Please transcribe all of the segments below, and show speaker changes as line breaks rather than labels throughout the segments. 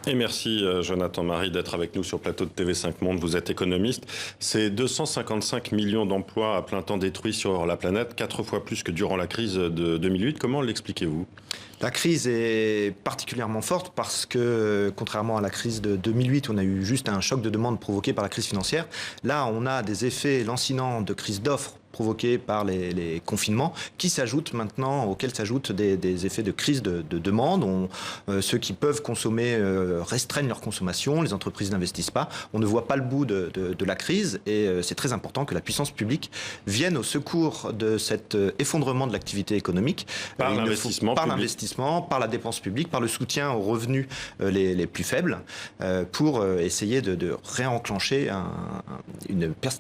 Et merci Jonathan Marie d'être avec nous sur le plateau de TV5 Monde. Vous êtes économiste. C'est 255 millions d'emplois à plein temps détruits sur la planète, 4 fois plus que durant la crise de 2008. Comment l'expliquez-vous ?
La crise est particulièrement forte parce que, contrairement à la crise de 2008, où on a eu juste un choc de demande provoqué par la crise financière, là on a des effets lancinants de crise d'offres provoqués par les confinements, qui s'ajoutent maintenant, auxquels s'ajoutent des effets de crise de demande. Ceux qui peuvent consommer restreignent leur consommation, les entreprises n'investissent pas. On ne voit pas le bout de la crise et c'est très important que la puissance publique vienne au secours de cet effondrement de l'activité économique.
Par l'investissement
par la dépense publique, par le soutien aux revenus les plus faibles, pour essayer de réenclencher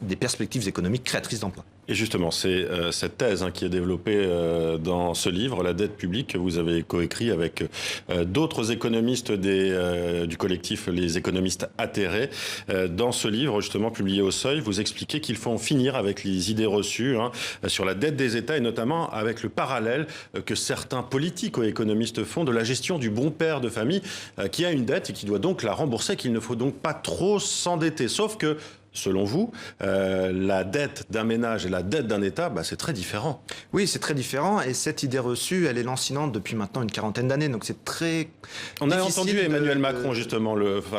des perspectives économiques créatrices d'emplois.
Et justement, c'est cette thèse qui est développée dans ce livre, La dette publique, que vous avez coécrit avec d'autres économistes du collectif Les économistes atterrés. Dans ce livre, justement, publié au Seuil, vous expliquez qu'il faut en finir avec les idées reçues sur la dette des États et notamment avec le parallèle que certains politico-économistes font de la gestion du bon père de famille qui a une dette et qui doit donc la rembourser, qu'il ne faut donc pas trop s'endetter. Sauf que selon vous, la dette d'un ménage et la dette d'un État, c'est très différent.
Oui, c'est très différent. Et cette idée reçue, elle est lancinante depuis maintenant une quarantaine d'années. Donc c'est très
On a entendu Emmanuel Macron, justement,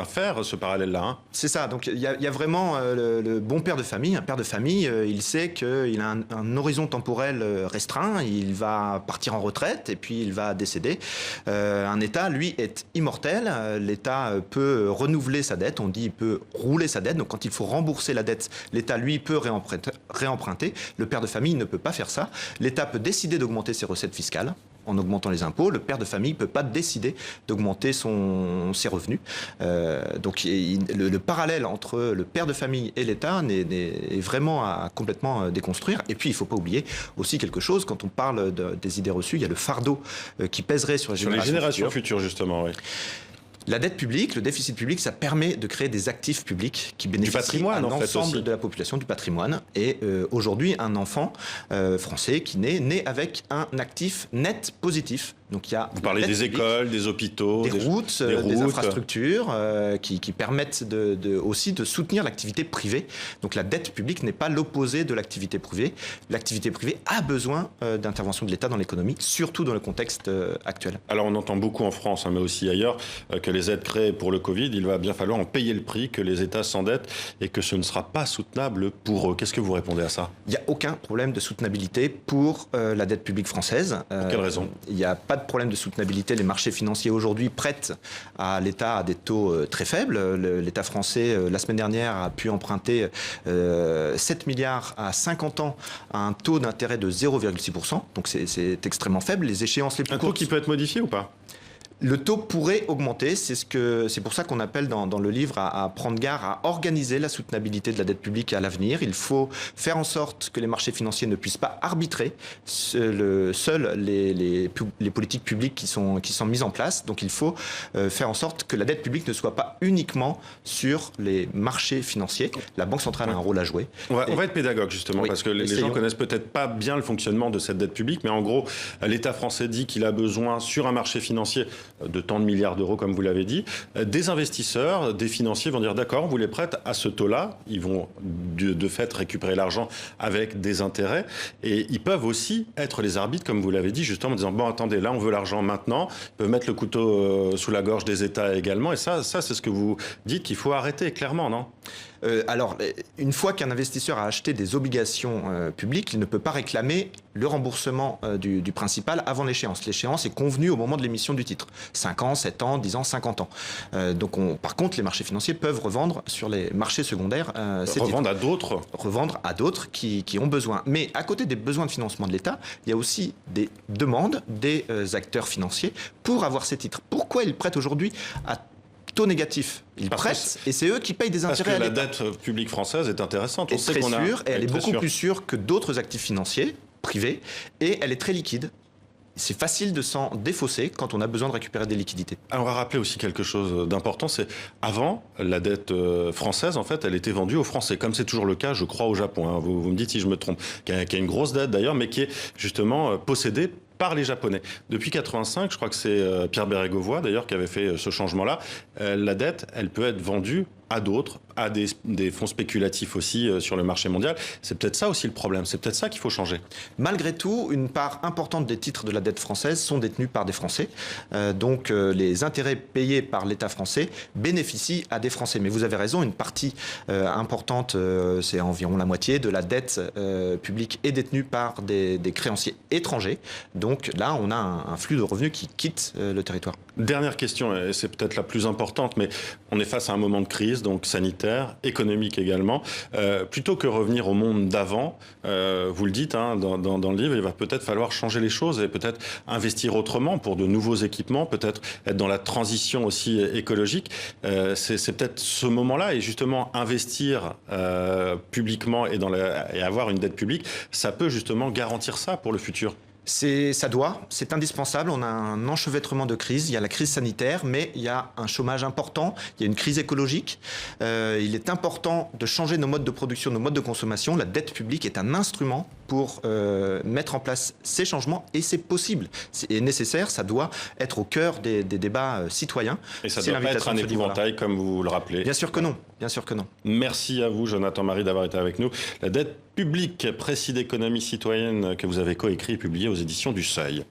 faire ce parallèle-là.
C'est ça. Donc il y a vraiment le bon père de famille. Un père de famille, il sait qu'il a un horizon temporel restreint. Il va partir en retraite et puis il va décéder. Un État, lui, est immortel. L'État peut renouveler sa dette. On dit il peut rouler sa dette. Donc quand il faut rembourser la dette, l'État, lui, peut réemprunter. Le père de famille ne peut pas faire ça. L'État peut décider d'augmenter ses recettes fiscales en augmentant les impôts. Le père de famille ne peut pas décider d'augmenter ses revenus. Donc le parallèle entre le père de famille et l'État est vraiment à complètement déconstruire. Et puis il ne faut pas oublier aussi quelque chose, quand on parle des idées reçues, il y a le fardeau qui pèserait sur les
générations futures, justement, oui.
La dette publique, le déficit public, ça permet de créer des actifs publics qui bénéficient à l'ensemble de la population, du patrimoine. Et aujourd'hui, un enfant français qui naît avec un actif net positif. Donc il y a
Vous parlez des écoles, des hôpitaux,
des routes, des infrastructures qui permettent aussi de soutenir l'activité privée. Donc la dette publique n'est pas l'opposé de l'activité privée. L'activité privée a besoin d'intervention de l'État dans l'économie, surtout dans le contexte actuel.
Alors on entend beaucoup en France, mais aussi ailleurs, que les aides créées pour le Covid, il va bien falloir en payer le prix, que les États s'endettent et que ce ne sera pas soutenable pour eux. Qu'est-ce que vous répondez à ça ?
Il n'y a aucun problème de soutenabilité pour la dette publique française.
Pour quelle raison ?
Il n'y a pas de problème de soutenabilité. Les marchés financiers aujourd'hui prêtent à l'État à des taux très faibles. L'État français, la semaine dernière, a pu emprunter 7 milliards à 50 ans à un taux d'intérêt de 0,6%. Donc c'est extrêmement faible. Les échéances les plus courtes...
Un taux qui peut être modifié ou pas ?
Le taux pourrait augmenter, c'est pour ça qu'on appelle dans le livre à prendre garde, à organiser la soutenabilité de la dette publique à l'avenir. Il faut faire en sorte que les marchés financiers ne puissent pas arbitrer seuls les politiques publiques qui sont mises en place. Donc il faut faire en sorte que la dette publique ne soit pas uniquement sur les marchés financiers. La Banque centrale a un rôle à jouer.
On va être pédagogue justement, oui, parce que les gens connaissent peut-être pas bien le fonctionnement de cette dette publique, mais en gros, l'État français dit qu'il a besoin sur un marché financier de tant de milliards d'euros, comme vous l'avez dit. Des investisseurs, des financiers vont dire d'accord, on vous les prête à ce taux-là. Ils vont de fait récupérer l'argent avec des intérêts. Et ils peuvent aussi être les arbitres, comme vous l'avez dit, justement en disant bon, attendez, là on veut l'argent maintenant. Ils peuvent mettre le couteau sous la gorge des États également. Et ça c'est ce que vous dites qu'il faut arrêter, clairement, non ?
Alors, une fois qu'un investisseur a acheté des obligations publiques, il ne peut pas réclamer le remboursement du principal avant l'échéance. L'échéance est convenue au moment de l'émission du titre. 5 ans, 7 ans, 10 ans, 50 ans. Donc, par contre, les marchés financiers peuvent revendre sur les marchés secondaires ces
revendre titres. À d'autres.
Revendre à d'autres qui ont besoin. Mais à côté des besoins de financement de l'État, il y a aussi des demandes des acteurs financiers pour avoir ces titres. Pourquoi ils prêtent aujourd'hui à taux négatif? Ils prêtent et c'est eux qui payent des intérêts à l'État.
Parce que la dette publique française est intéressante.
On sait très sûre, et elle est beaucoup plus sûre que d'autres actifs financiers privés, et elle est très liquide. C'est facile de s'en défausser quand on a besoin de récupérer des liquidités.
Alors, on va rappeler aussi quelque chose d'important, c'est avant, la dette française, en fait, elle était vendue aux Français, comme c'est toujours le cas, je crois, au Japon. Vous me dites si je me trompe, qui a une grosse dette d'ailleurs, mais qui est justement possédée par les Japonais. Depuis 85, je crois que c'est Pierre Bérégovoy d'ailleurs qui avait fait ce changement-là. La dette, elle peut être vendue à d'autres, à des fonds spéculatifs aussi sur le marché mondial. C'est peut-être ça aussi le problème, c'est peut-être ça qu'il faut changer.
Malgré tout, une part importante des titres de la dette française sont détenus par des Français. Donc les intérêts payés par l'État français bénéficient à des Français. Mais vous avez raison, une partie importante, c'est environ la moitié de la dette publique est détenue par des créanciers étrangers. Donc là, on a un flux de revenus qui quitte le territoire.
Dernière question, et c'est peut-être la plus importante, mais on est face à un moment de crise, donc sanitaire, économique également. Plutôt que revenir au monde d'avant, vous le dites dans le livre, il va peut-être falloir changer les choses et peut-être investir autrement pour de nouveaux équipements, peut-être être dans la transition aussi écologique. C'est peut-être ce moment-là, et justement investir publiquement et avoir une dette publique, ça peut justement garantir ça pour le futur.
C'est indispensable. On a un enchevêtrement de crises. Il y a la crise sanitaire, mais il y a un chômage important, il y a une crise écologique. Il est important de changer nos modes de production, nos modes de consommation. La dette publique est un instrument pour mettre en place ces changements, et c'est possible. C'est nécessaire, ça doit être au cœur des débats citoyens.
Et ça ne doit pas être un épouvantail, comme vous le rappelez.
Bien sûr que non, bien sûr que non.
Merci à vous, Jonathan Marie, d'avoir été avec nous. La dette publique, précis d'économie citoyenne, que vous avez coécrit et publié aux éditions du Seuil.